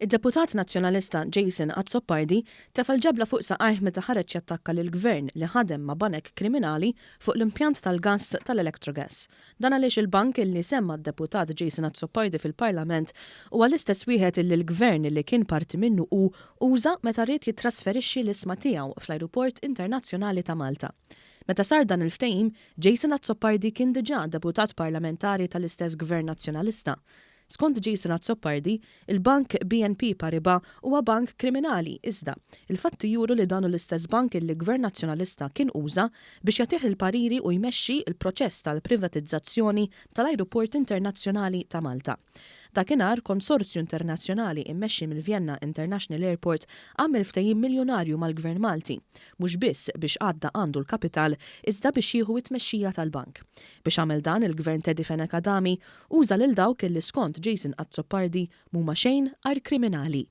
Id-Deputat Nazzjonalista Jason Azzopardi tef L-Ġebla Fuq Saqajh meta ħareġ jattakka lill-Gvern li ħadem ma' banek kriminali fuq l-impjant tal-gass tal-Electrogas. Dan għaliex il-bank illi semma d-Deputat Jason Azzopardi fil-Parlament huwa l-istess wieħed illi l-Gvern li kien parti minnu uża meta rrid jitrasferixxi l-ishma tiegħu fl-Ajruport Internazzjonali ta' Malta. Meta sar dan il-ftehim, Jason Azzopardi kien diġà deputat parlamentari tal-istess Gvern Nazzjonalista. Skont Jason Azzopardi, il-bank BNP Paribas huwa bank kriminali iżda. Il-fatti juru li dan l-istess bank il-Gvern Nazzjonalista kien uża biex jagħtih il-pariri u jmexxi il-proċess tal-privatizzazzjoni tal-Ajruport Internazzjonali ta' Malta. Dakinhar konsorzju internazzjonali immexxi mill-Vienna International Airport għamel ftehim miljonarju mal-Gvern Malti, mhux biss biex għadda għandu l-kapital iżda biex jieħu t-tmexxija tal-bank. Biex għamel dan il-Gvern uża lil dawk illi skont Jason Azzopardi mhuma xejn għar kriminali.